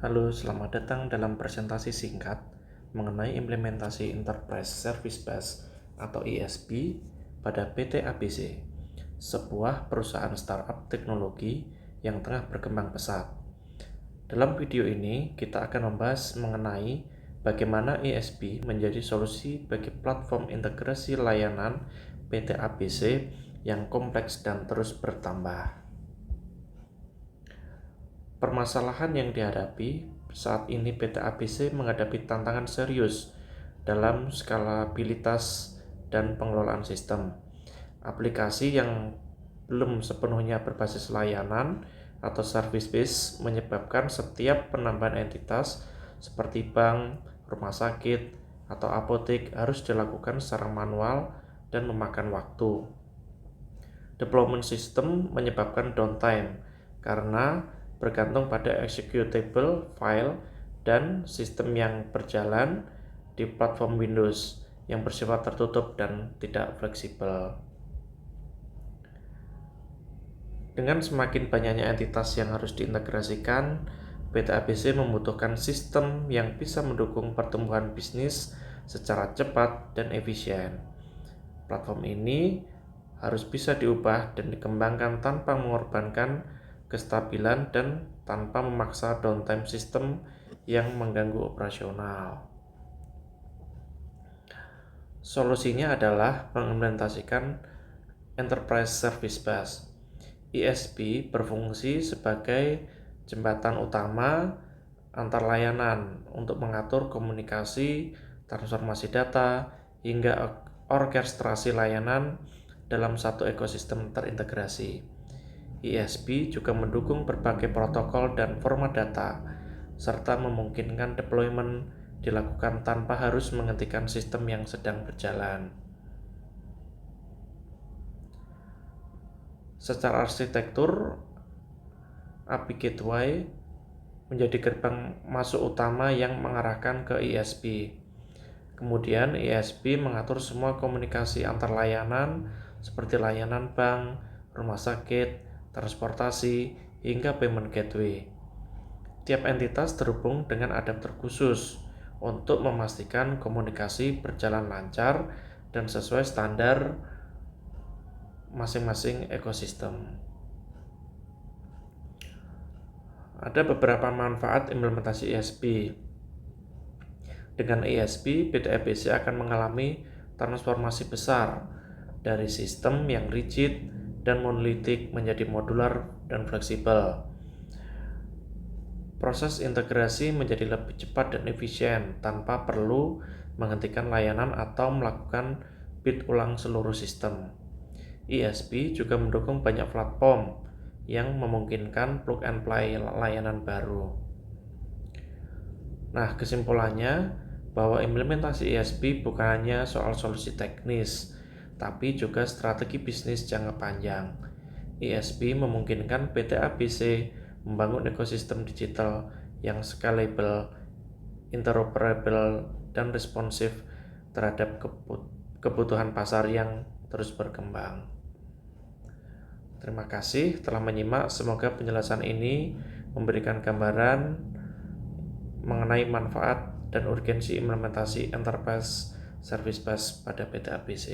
Halo, selamat datang dalam presentasi singkat mengenai implementasi Enterprise Service Bus atau ESB pada PT ABC, sebuah perusahaan startup teknologi yang tengah berkembang pesat. Dalam video ini, kita akan membahas mengenai bagaimana ESB menjadi solusi bagi platform integrasi layanan PT ABC yang kompleks dan terus bertambah. Permasalahan yang dihadapi saat ini PT ABC menghadapi tantangan serius dalam skalabilitas dan pengelolaan sistem. Aplikasi yang belum sepenuhnya berbasis layanan atau service base menyebabkan setiap penambahan entitas seperti bank, rumah sakit, atau apotek harus dilakukan secara manual dan memakan waktu. Deployment system menyebabkan downtime karena bergantung pada executable file dan sistem yang berjalan di platform Windows yang bersifat tertutup dan tidak fleksibel. Dengan semakin banyaknya entitas yang harus diintegrasikan, PT ABC membutuhkan sistem yang bisa mendukung pertumbuhan bisnis secara cepat dan efisien. Platform ini harus bisa diubah dan dikembangkan tanpa mengorbankan kestabilan dan tanpa memaksa downtime sistem yang mengganggu operasional. Solusinya adalah mengimplementasikan Enterprise Service Bus. ESB berfungsi sebagai jembatan utama antar layanan untuk mengatur komunikasi, transformasi data, hingga orkestrasi layanan dalam satu ekosistem terintegrasi. ESB juga mendukung berbagai protokol dan format data, serta memungkinkan deployment dilakukan tanpa harus menghentikan sistem yang sedang berjalan. Secara arsitektur, API Gateway menjadi gerbang masuk utama yang mengarahkan ke ESB. Kemudian ESB mengatur semua komunikasi antar layanan seperti layanan bank, rumah sakit, transportasi, hingga payment gateway. Tiap entitas terhubung dengan adapter khusus untuk memastikan komunikasi berjalan lancar dan sesuai standar masing-masing ekosistem. Ada beberapa manfaat implementasi ESB. Dengan ESB, PT ABC akan mengalami transformasi besar dari sistem yang rigid dan monolitik menjadi modular dan fleksibel. Proses integrasi menjadi lebih cepat dan efisien tanpa perlu menghentikan layanan atau melakukan build ulang seluruh sistem. ESB juga mendukung banyak platform yang memungkinkan plug and play layanan baru. Nah, kesimpulannya bahwa implementasi ESB bukan hanya soal solusi teknis, tapi juga strategi bisnis jangka panjang. ESB memungkinkan PT ABC membangun ekosistem digital yang scalable, interoperable, dan responsif terhadap kebutuhan pasar yang terus berkembang. Terima kasih telah menyimak. Semoga penjelasan ini memberikan gambaran mengenai manfaat dan urgensi implementasi Enterprise Service Bus pada PT ABC.